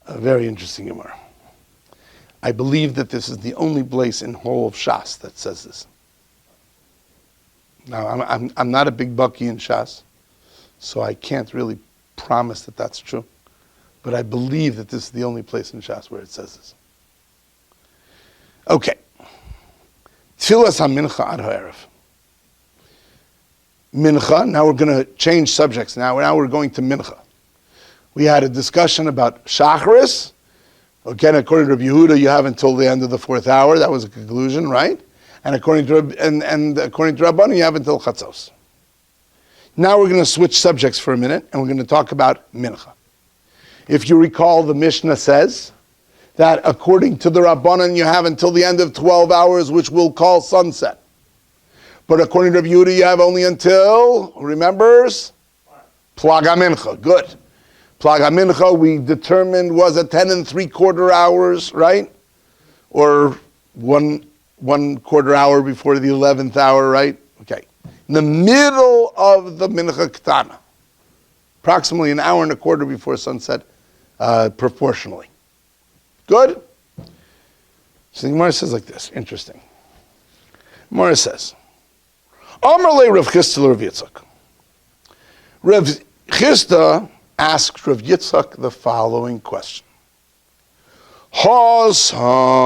A very interesting Gemara. I believe that this is the only place in whole of Shas that says this. Now, I'm not a big bucky in Shas, so I can't really promise that that's true. But I believe that this is the only place in Shas where it says this. Okay. Tfilas ha-mincha ad ha'erev. Mincha, now we're going to change subjects now. Now we're going to mincha. We had a discussion about Shacharis. Again, according to Rabbi Yehuda, you have until the end of the 4th hour. That was a conclusion, right? And according to Rabbanan, you have until Chatzos. Now we're going to switch subjects for a minute, and we're going to talk about mincha. If you recall, the Mishnah says that according to the Rabbanan, you have until the end of 12 hours, which we'll call sunset. But according to Rabbi Yehuda, you have only until, who remembers? Plaga mincha. Good. Plaga mincha, we determined, was at 10 3/4 hours, right? Or one quarter hour before the 11th hour, right? Okay. In the middle of the mincha ketana, approximately an hour and a quarter before sunset, proportionally. Good? So the Gemara says like this, interesting. Gemara says, Amar le Rav Chisda Rav Yitzchak. Rav Chisda asked Rav Yitzchak the following question. Hosam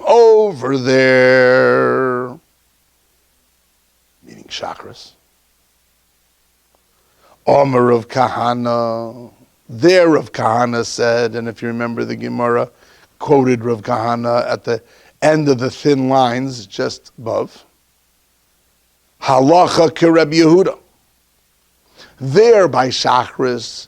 over there, meaning Chakras. Amar of Kahana, there Rav Kahana said, and if you remember the Gemara quoted Rav Kahana at the end of the thin lines just above. Halacha ke Rabbi Yehuda. There by Shachris,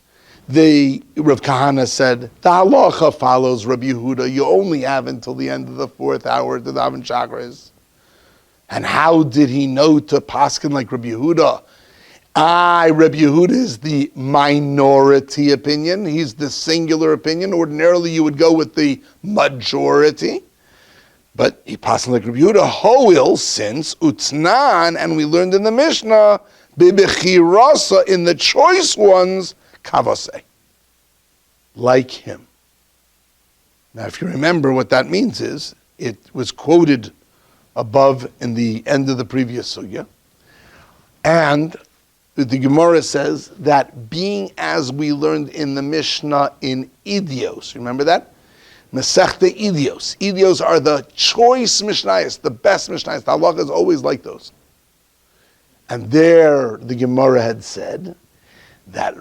the Rav Kahana said, the halacha follows Rabbi Yehuda. You only have until the end of the 4th hour to daven Shachris. And how did he know to paskin like Rabbi Yehuda? Rabbi Yehuda is the minority opinion. He's the singular opinion. Ordinarily, you would go with the majority. But he paskin like Rabbi Yehuda, hoil, since utznan, and we learned in the Mishnah, bibechirasa, in the choice ones, kavase, like him. Now, if you remember what that means is, it was quoted above in the end of the previous Sugya. And the Gemara says that being as we learned in the Mishnah in Idios, remember that? Masechta Idios. Idios are the choice Mishnayos, the best Mishnayos. The halacha is always like those. And there the Gemara had said that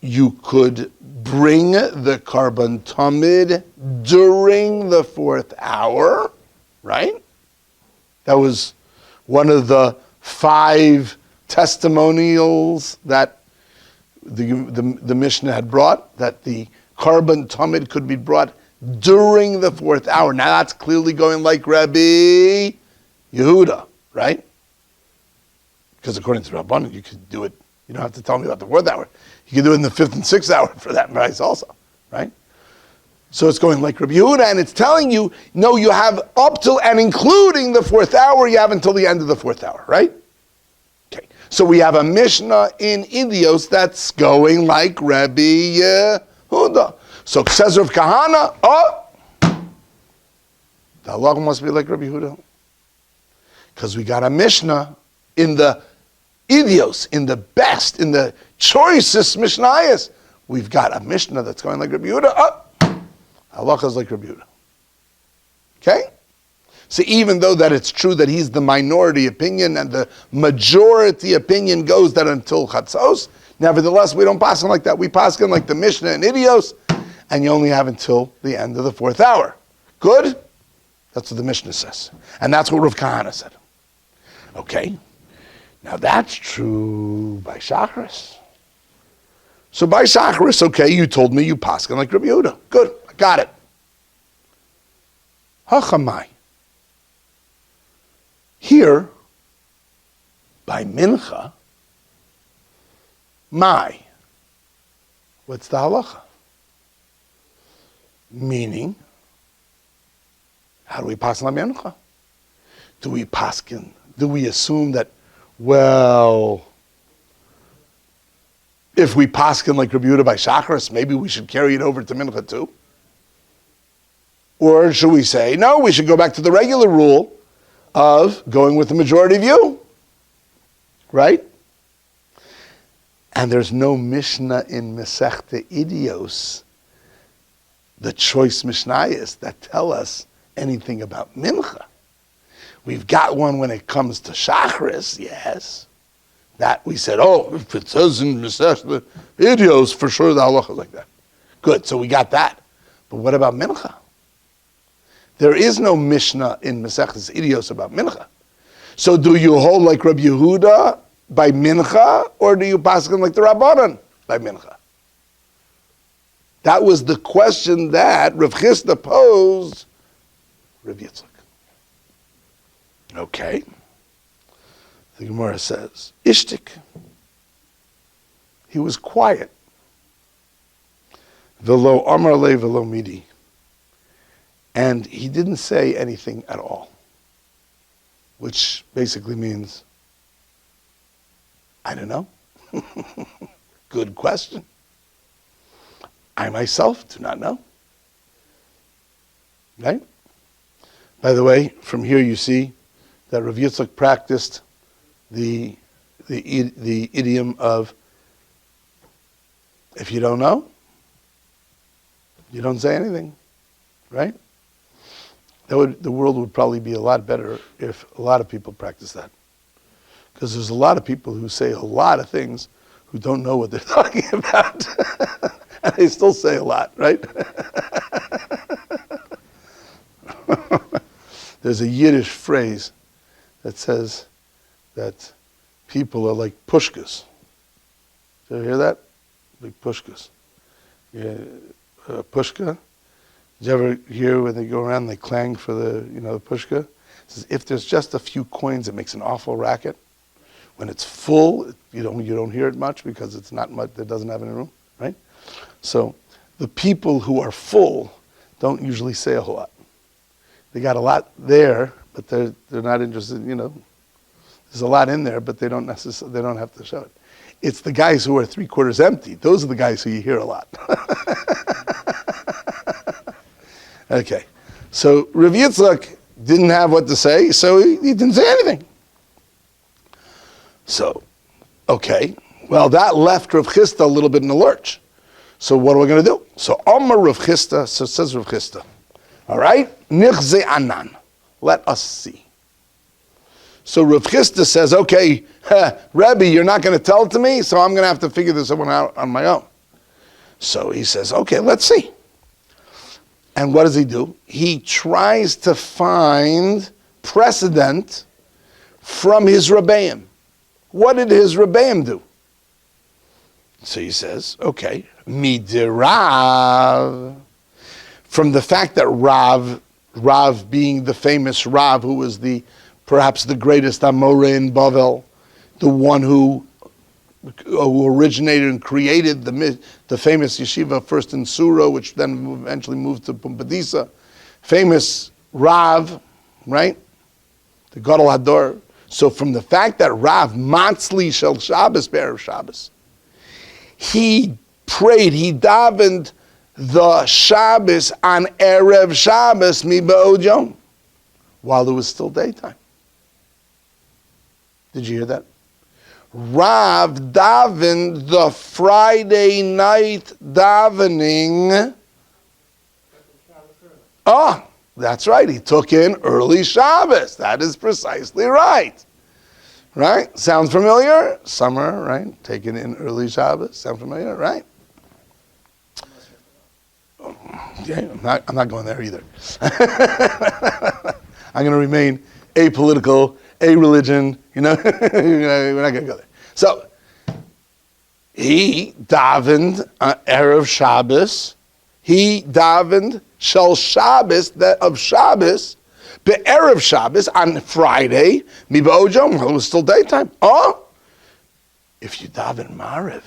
you could bring the carbon tamid during the 4th hour, right? That was one of the 5 testimonials that the Mishnah had brought, that the carbon tamid could be brought during the 4th hour. Now that's clearly going like Rabbi Yehuda, right? Because according to Rabbanan, you could do it, you don't have to tell me about the 4th hour. You can do it in the 5th and 6th hour for that price also, right? So it's going like Rabbi Yehuda, and it's telling you, no, you have up till and including the 4th hour, you have until the end of the 4th hour, right? Okay. So we have a Mishnah in Idios that's going like Rabbi Yehuda. So says Rav Kahana, the halacha must be like Rabbi Yehuda. Because we got a Mishnah in the Idios, in the best, in the choicest Mishnayos. We've got a Mishnah that's going like Rabbi Yehuda. Halacha is like Rabbi Yehuda. Okay? So even though that it's true that he's the minority opinion and the majority opinion goes that until Chatzos, nevertheless we don't pass him like that. We pass him like the Mishnah in Idios, and you only have until the end of the 4th hour. Good? That's what the Mishnah says. And that's what Rav Kahana said. Okay? Now that's true by Shacharis. So by Shacharis, okay, you told me you paskin like Rabbi Yehuda. Good, I got it. Hachamai. Here, by Mincha, my. What's the halacha? Meaning, how do we paskin like Mincha? Do we paskin? Do we assume that, well, if we paskin like Rabbi Yehuda by Shacharis, maybe we should carry it over to Mincha too? Or should we say, no, we should go back to the regular rule of going with the majority view, right? And there's no Mishnah in Masechta Idios, the choice Mishnayos, that tell us anything about Mincha. We've got one when it comes to Shacharis, yes. That we said, oh, if it says in Masechta Idios, for sure the halacha is like that. Good, so we got that. But what about Mincha? There is no Mishnah in Masechtas Idios about Mincha. So do you hold like Rabbi Yehuda by Mincha, or do you paskin like the Rabbanan by Mincha? That was the question that Rav Chisda posed Rabbi Yitzchak. Okay. The Gemara says, Ishtik. He was quiet. Velo amar le velo midi. And he didn't say anything at all. Which basically means, I don't know. Good question. I myself do not know. Right? By the way, from here you see that Rav Yitzchak practiced the idiom of, if you don't know, you don't say anything, right? The world would probably be a lot better if a lot of people practice that. Because there's a lot of people who say a lot of things who don't know what they're talking about. And they still say a lot, right? There's a Yiddish phrase that says that people are like pushkas. Did you hear that? Like pushkas. Yeah, pushka. Did you ever hear when they go around and they clang for the pushka? It says if there's just a few coins, it makes an awful racket. When it's full, you don't hear it much because it's not much. It doesn't have any room, right? So the people who are full don't usually say a whole lot. They got a lot there, but they're not interested. There's a lot in there, but they don't have to show it. It's the guys who are 3/4 empty. Those are the guys who you hear a lot. Okay, so Rav Yitzchak didn't have what to say, so he didn't say anything. So, okay, well that left Rav Chisda a little bit in the lurch. So what are we going to do? So Amar Rav Chisda, so says Rav Chisda, all right, Nichze Anan, let us see. So Rav Chisda says, okay, Rebbe, you're not going to tell it to me, so I'm going to have to figure this one out on my own. So he says, okay, let's see. And what does he do? He tries to find precedent from his Rebbeim. What did his Rebbeim do? So he says, okay, midirav. From the fact that Rav being the famous Rav, who was perhaps the greatest Amore in Bavel, the one who originated and created the famous yeshiva first in Sura, which then eventually moved to Pumbedisa. Famous Rav, right? The Gadol Hador. So from the fact that Rav Matzli Shel Shabbos, Be'erev Shabbos, he prayed, he davened the Shabbos on Erev Shabbos mi ba'od yom, while it was still daytime. Did you hear that? Rav davened the Friday night davening. Oh, that's right. He took in early Shabbos. That is precisely right. Right? Sounds familiar? Summer, right? Taking in early Shabbos. Sound familiar? Right? Yeah, I'm not going there either. I'm going to remain apolitical, a-religion, we're not going to go there. So, he davened Erev Shabbos. He davened Shel Shabbos, of Shabbos, Be'erev Shabbos, on Friday, Mi ba'od yom, while it was still daytime. Oh, if you daven Mariv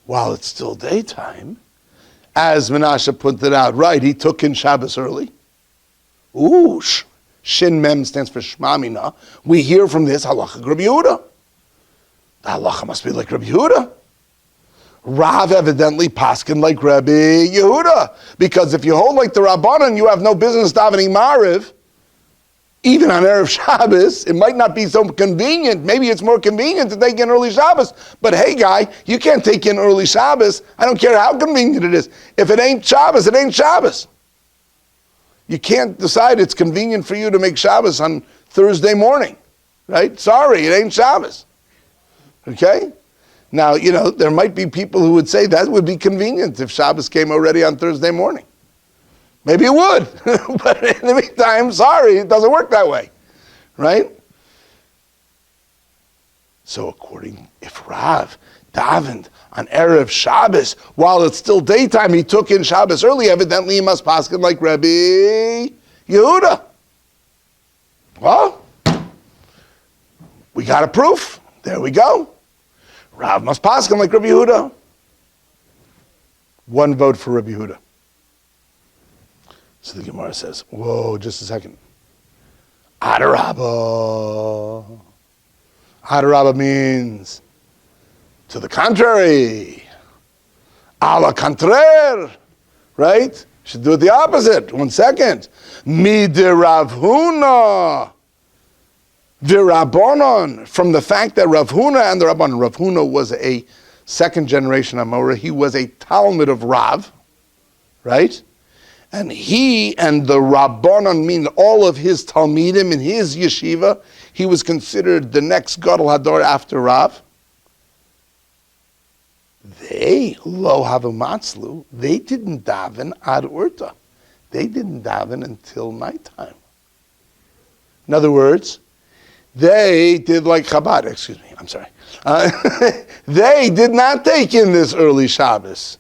while it's still daytime, as Menashe pointed out, right, he took in Shabbos early. Ooh, Shin Mem stands for Shmamina. We hear from this halacha Rabbi Yehuda. The halacha must be like Rabbi Yehuda. Rav evidently paskin like Rabbi Yehuda, because if you hold like the Rabbanan, you have no business davening Mariv, even on Erev Shabbos. It might not be so convenient. Maybe it's more convenient to take in early Shabbos. But hey, guy, you can't take in early Shabbos. I don't care how convenient it is. If it ain't Shabbos, it ain't Shabbos. You can't decide it's convenient for you to make Shabbos on Thursday morning, right? Sorry, it ain't Shabbos. Okay? Now, there might be people who would say that would be convenient if Shabbos came already on Thursday morning. Maybe it would, but in the meantime, sorry, it doesn't work that way, right? So if Rav davened on Erev Shabbos, while it's still daytime, he took in Shabbos early, evidently he must paskin like Rabbi Yehuda. Well, we got a proof. There we go. Rav must paskin like Rabbi Yehuda. One vote for Rabbi Yehuda. So the Gemara says, whoa, just a second. Adarabba. Adarabba means to the contrary. A la contraire. Right? Should do it the opposite. 1 second. Mi de Rav Huna. The Rabbanon, from the fact that Rav Huna and the Rabbanon, Rav Huna was a second generation Amora. He was a Talmud of Rav, right? And he and the Rabbanon, mean all of his Talmidim in his yeshiva, he was considered the next Gadol Hador after Rav. They, lo havumatzlu, they didn't daven ad urta. They didn't daven until nighttime. In other words, they did like Chabad, I'm sorry. They did not take in this early Shabbos.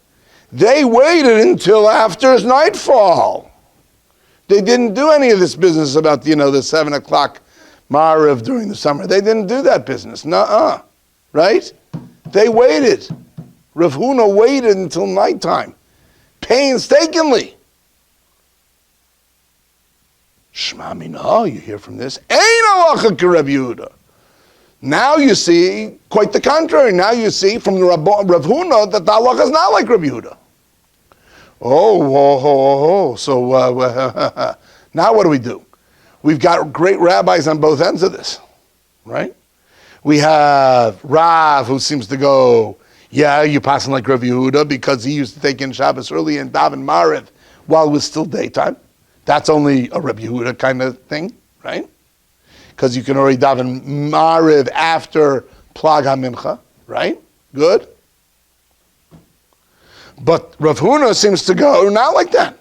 They waited until after nightfall. They didn't do any of this business about, the 7 o'clock Ma'ariv during the summer. They didn't do that business. Nuh-uh. Right? They waited. Rav Huna waited until nighttime. Painstakingly. Shema mina, you hear from this. Ein halacha k'Reb Yehuda. Now you see, quite the contrary. Now you see from the Rav Huna that the halacha is not like Reb Yehuda. So now what do? We've got great rabbis on both ends of this, right? We have Rav who seems to go, yeah, you're passing like Reb Yehuda because he used to take in Shabbos early and daven Mariv while it was still daytime. That's only a Reb Yehuda kind of thing, right? Because you can already daven Mariv after Plag HaMimcha, right? Good. But Rav Huna seems to go not like that.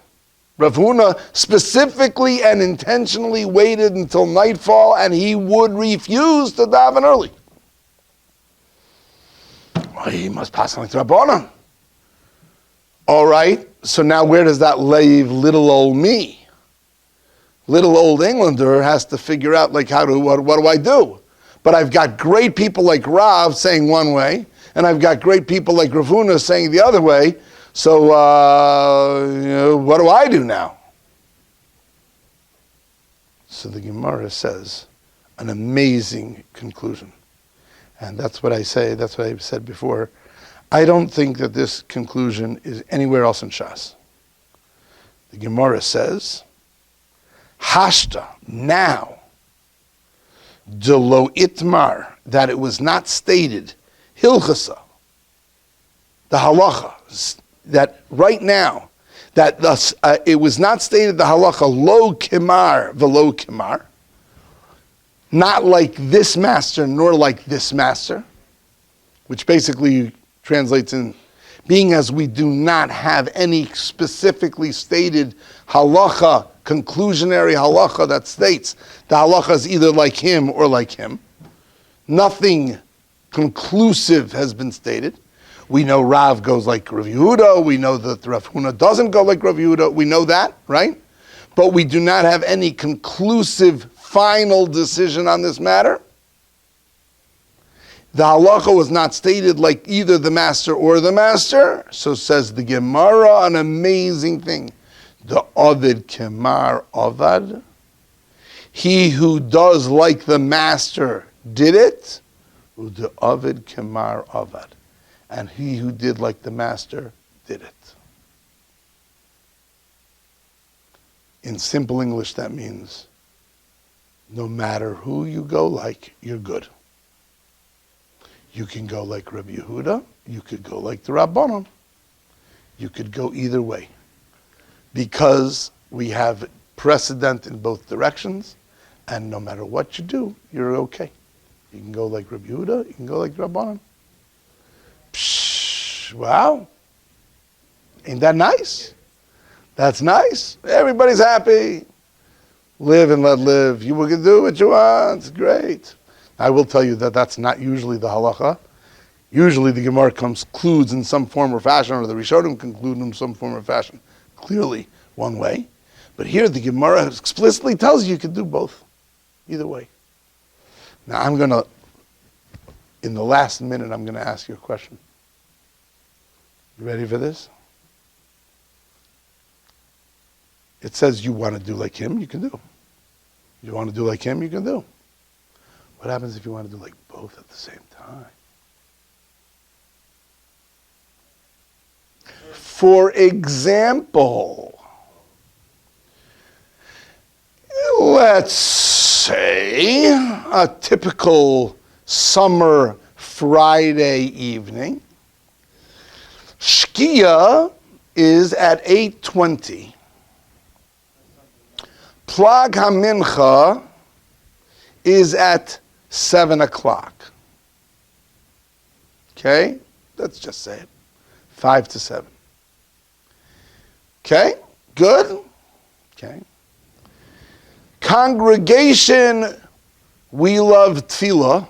Rav Huna specifically and intentionally waited until nightfall, and he would refuse to daven early. Well, he must pass on like the Rabbanan. All right, so now where does that leave little old me? Little old Englander has to figure out what do I do? But I've got great people like Rav saying one way, and I've got great people like Rav Huna saying the other way. So what do I do now? So the Gemara says an amazing conclusion. And that's what I say, that's what I've said before. I don't think that this conclusion is anywhere else in Shas. The Gemara says, Hashta, now, de lo itmar, that it was not stated, hilchasa, the halacha, that right now, that thus it was not stated the halacha lo kimar velo kimar, not like this master nor like this master, which basically translates in being as we do not have any specifically stated halacha, conclusionary halacha that states the halacha is either like him or like him. Nothing conclusive has been stated. We know Rav goes like Rav Yehuda. We know that Rav Huna doesn't go like Rav Yehuda. We know that, right? But we do not have any conclusive final decision on this matter. The halacha was not stated like either the master or the master. So says the Gemara, an amazing thing. The Ovid Kemar Ovad. He who does like the master did it. The Ovid Kemar Ovad. and he who did like the master did it. In simple English, that means no matter who you go like, you're good. You can go like Rabbi Yehuda, you could go like the Rabbanon. You could go either way. Because we have precedent in both directions, and no matter what you do, you're okay. You can go like Rabbi Yehuda, you can go like the Rabbanon. Psh, wow. Ain't that nice? That's nice. Everybody's happy. Live and let live. You can do what you want. It's great. I will tell you that that's not usually the halacha. Usually the Gemara concludes in some form or fashion, or the Rishonim conclude in some form or fashion. Clearly one way. But here the Gemara explicitly tells you can do both. Either way. Now I'm going to, in the last minute, I'm going to ask you a question. You ready for this? It says you want to do like him, you can do. You want to do like him, you can do. What happens if you want to do like both at the same time? For example, let's say a typical summer Friday evening. Shkia is at 8:20. Plag HaMincha is at 7 o'clock. Okay? Let's just say it. 5 to 7. Okay? Good? Okay. Congregation We Love Tefillah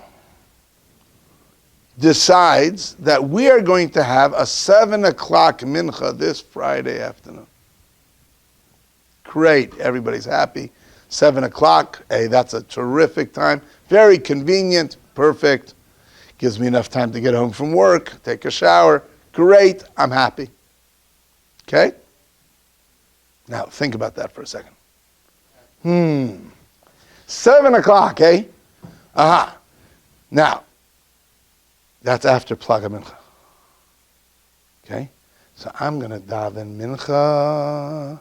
decides that we are going to have a 7 o'clock mincha this Friday afternoon. Great, everybody's happy. 7 o'clock, hey, that's a terrific time. Very convenient, perfect. Gives me enough time to get home from work, take a shower. Great, I'm happy. Okay? Now, think about that for a second. 7 o'clock, eh? Aha. Now, that's after Plag HaMincha. Okay? So I'm going to daven mincha.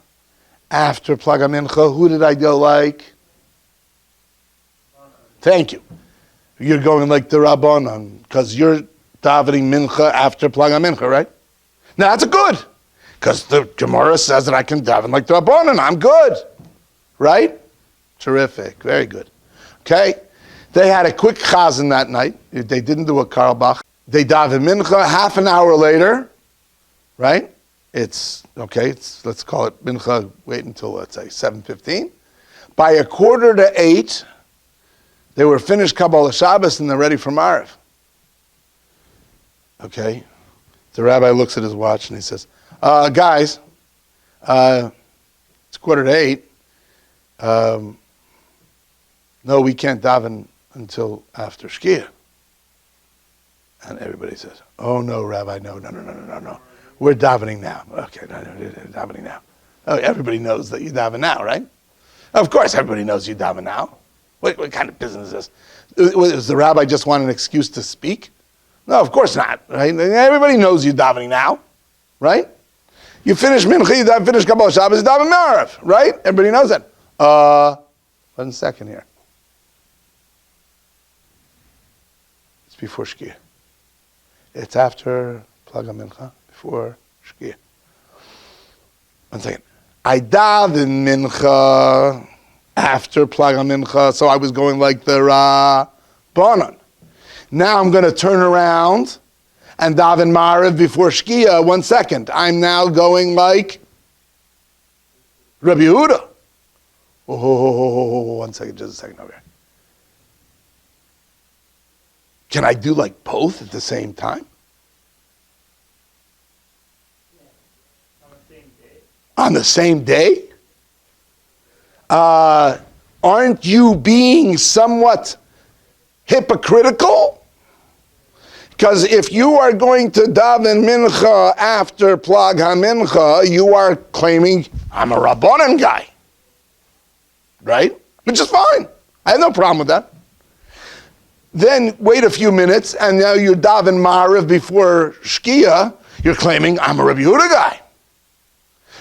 After Plag HaMincha, who did I go like? Thank you. You're going like the Rabbanon, because you're davening mincha after Plag HaMincha, right? Now that's good, because the Gemara says that I can daven like the Rabbanon. I'm good, right? Terrific, very good. Okay, they had a quick chazan that night. They didn't do a Karlbach. They daven mincha half an hour later, right? It's, okay, let's call it mincha, wait until, let's say, 7:15. By 7:45, they were finished Kabbalah Shabbos and they're ready for Maariv. Okay, the rabbi looks at his watch and he says, guys, it's 7:45. No, we can't daven until after Shkia. And everybody says, oh no, Rabbi, no. We're davening now. Okay, no, davening now. Oh, everybody knows that you daven now, right? Of course everybody knows you daven now. What kind of business is this? Does the rabbi just want an excuse to speak? No, of course not, right? Everybody knows you davening now, right? You finish Mincha, you finish Kabbalah Shabbos, you daven Maariv, right? Everybody knows that. 1 second here. It's before Shkia. It's after Plag HaMincha, before Shkia. 1 second. I daven Mincha after Plag HaMincha, so I was going like the Rabbanon. Now I'm going to turn around and daven Maariv before Shkia. 1 second. I'm now going like Rabbi Yehuda. Oh, 1 second, just a second over here. Can I do like both at the same time? On the same day? Aren't you being somewhat hypocritical? Because if you are going to daven mincha after Plag HaMincha, you are claiming, I'm a Rabbanon guy. Right? Which is fine. I have no problem with that. then wait a few minutes, and now you're daven Ma'ariv before Shkia, you're claiming, I'm a Rabbi Yehuda guy.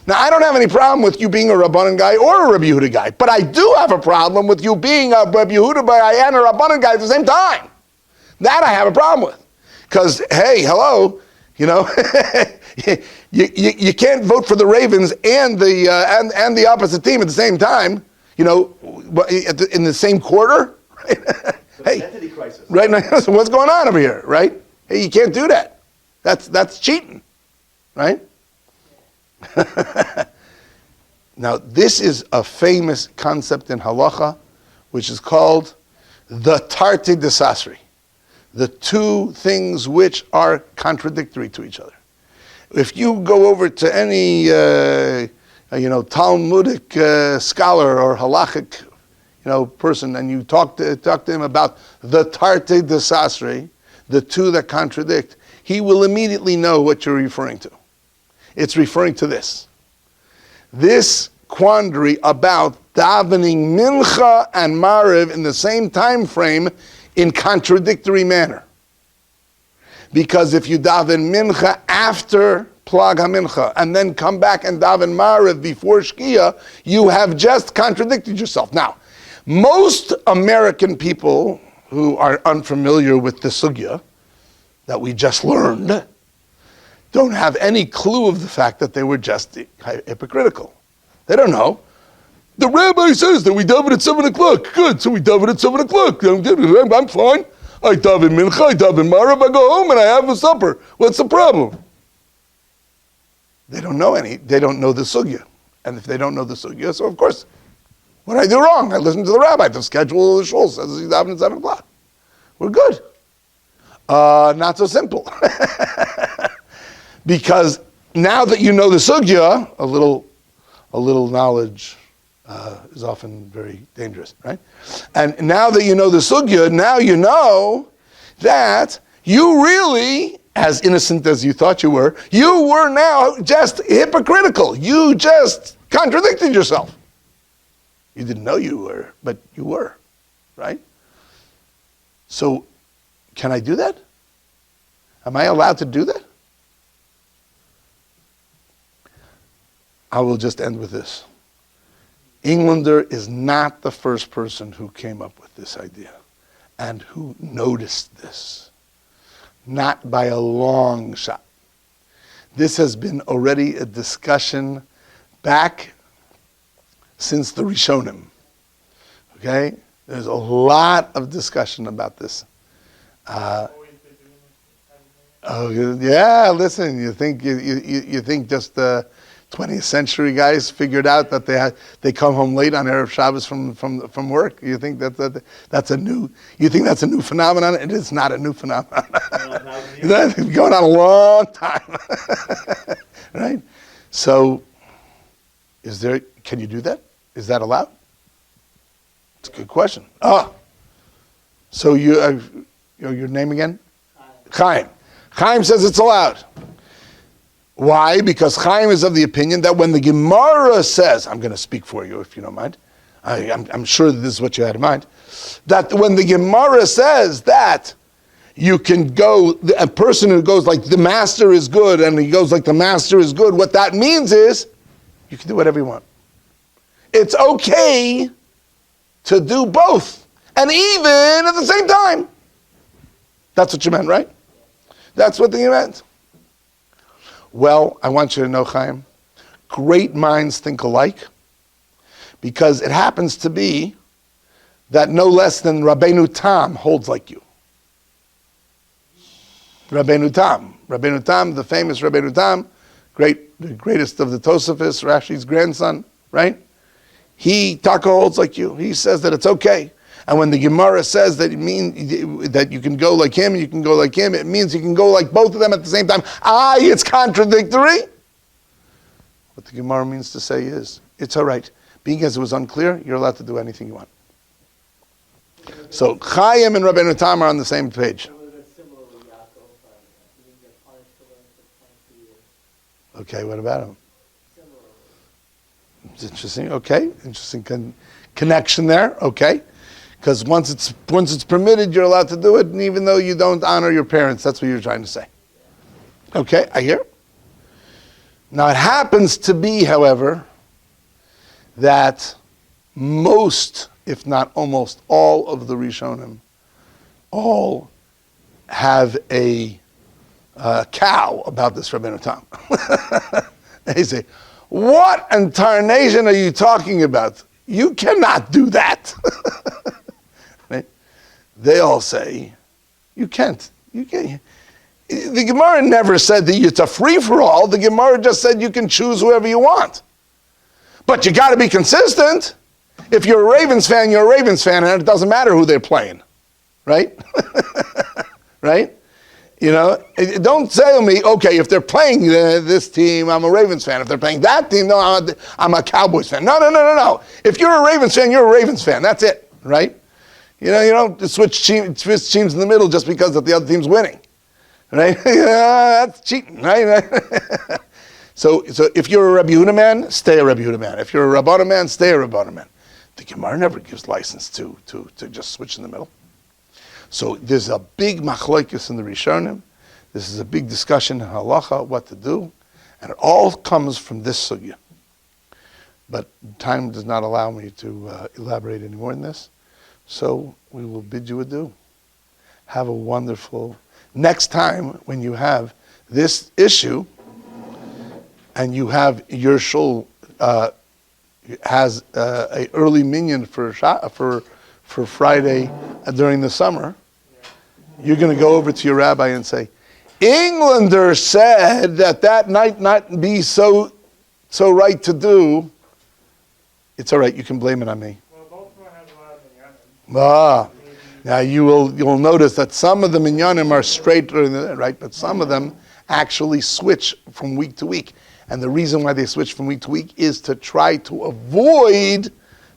Now, I don't have any problem with you being a Rabbanan guy or a Rabbi Yehuda guy, but I do have a problem with you being a Rabbi Yehuda guy and a Rabbanan guy at the same time. That I have a problem with. Because, hey, hello, you can't vote for the Ravens and the opposite team at the same time, in the same quarter. Hey, identity crisis. Right now, so what's going on over here, right? Hey, you can't do that. That's cheating, right? Now, this is a famous concept in halacha, which is called the tarti desasri, the two things which are contradictory to each other. If you go over to any, Talmudic scholar or halachic, person, and you talk to him about the tarti desasri, the two that contradict, he will immediately know what you're referring to. It's referring to this quandary about davening mincha and mariv in the same time frame in contradictory manner. Because if you daven mincha after plag hamincha and then come back and daven mariv before shkia, you have just contradicted yourself. Now, most American people who are unfamiliar with the sugya that we just learned don't have any clue of the fact that they were just hypocritical. They don't know. The rabbi says that we daven at 7 o'clock. Good, so we daven at 7 o'clock. I'm fine. I daven mincha, I daven marav, I go home and I have a supper. What's the problem? They don't know the sugya. And if they don't know the sugya, so of course, what did I do wrong? I listened to the rabbi. The schedule of the shul says he's davening at 7 o'clock. We're good. Not so simple. Because now that you know the sugya, a little knowledge is often very dangerous, right? And now that you know the sugya, now you know that you really, as innocent as you thought you were now just hypocritical. You just contradicted yourself. You didn't know you were, but you were, right? So, can I do that? Am I allowed to do that? I will just end with this. Englander is not the first person who came up with this idea and who noticed this. Not by a long shot. This has been already a discussion back since the Rishonim. Okay? There's a lot of discussion about this. Listen, you think just the 20th century guys figured out that they come home late on Erev Shabbos from work? You think that's a new phenomenon? It is not a new phenomenon. It's been going on a long time. Right? So can you do that? Is that allowed? It's a good question. So your name again? Chaim. Chaim says it's allowed. Why? Because Chaim is of the opinion that when the Gemara says, I'm going to speak for you if you don't mind, I'm sure that this is what you had in mind, that when the Gemara says that you can go, a person who goes like the master is good and he goes like the master is good, what that means is you can do whatever you want. It's okay to do both, and even at the same time. That's what you meant, right? That's what you meant. Well, I want you to know, Chaim, great minds think alike, because it happens to be that no less than Rabbeinu Tam holds like you. Rabbeinu Tam, the famous Rabbeinu Tam, the greatest of the Tosafos, Rashi's grandson, right? He taka holds like you. He says that it's okay. And when the Gemara says that it means that you can go like him and you can go like him, it means you can go like both of them at the same time. It's contradictory. What the Gemara means to say is, it's all right. Being as it was unclear, you're allowed to do anything you want. So Chaim and Rabbeinu Tam are on the same page. Okay, what about him? It's interesting. Okay, interesting connection there. Okay, Because once it's permitted, you're allowed to do it, and even though you don't honor your parents, that's what you're trying to say. Okay, I hear. Now it happens to be, however, that most, if not almost all of the Rishonim, all have a cow about this Rabbeinu Tam. They say, what in tarnation are you talking about? You cannot do that. Right? They all say, you can't. You can't. The Gemara never said that it's a free-for-all. The Gemara just said you can choose whoever you want. But you got to be consistent. If you're a Ravens fan, you're a Ravens fan, and it doesn't matter who they're playing. Right? Right? You know, don't tell me, okay, if they're playing this team, I'm a Ravens fan. If they're playing that team, no, I'm a Cowboys fan. No. If you're a Ravens fan, you're a Ravens fan. That's it, right? You know, you don't switch teams in the middle just because the other team's winning, right? That's cheating, right? So if you're a Rabbi Yehuda man, stay a Rabbi Yehuda man. If you're a Rabbana man, stay a Rabbana man. The Gemara never gives license to just switch in the middle. So there's a big machlokes in the Rishonim. This is a big discussion in halacha, what to do. And it all comes from this sugya. But time does not allow me to elaborate any more on this. So we will bid you adieu. Have a wonderful... Next time when you have this issue and you have your shul has a early minyan for Friday during the summer, you're going to go over to your rabbi and say, Englander said that might not be so right to do. It's all right. You can blame it on me. Well, Baltimore has a lot of minyanim. Now you'll notice that some of the minyanim are straight, right? But some of them actually switch from week to week. And the reason why they switch from week to week is to try to avoid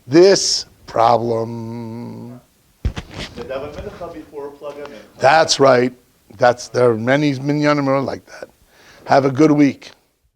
this problem. That's right. There are many minyanim are like that. Have a good week.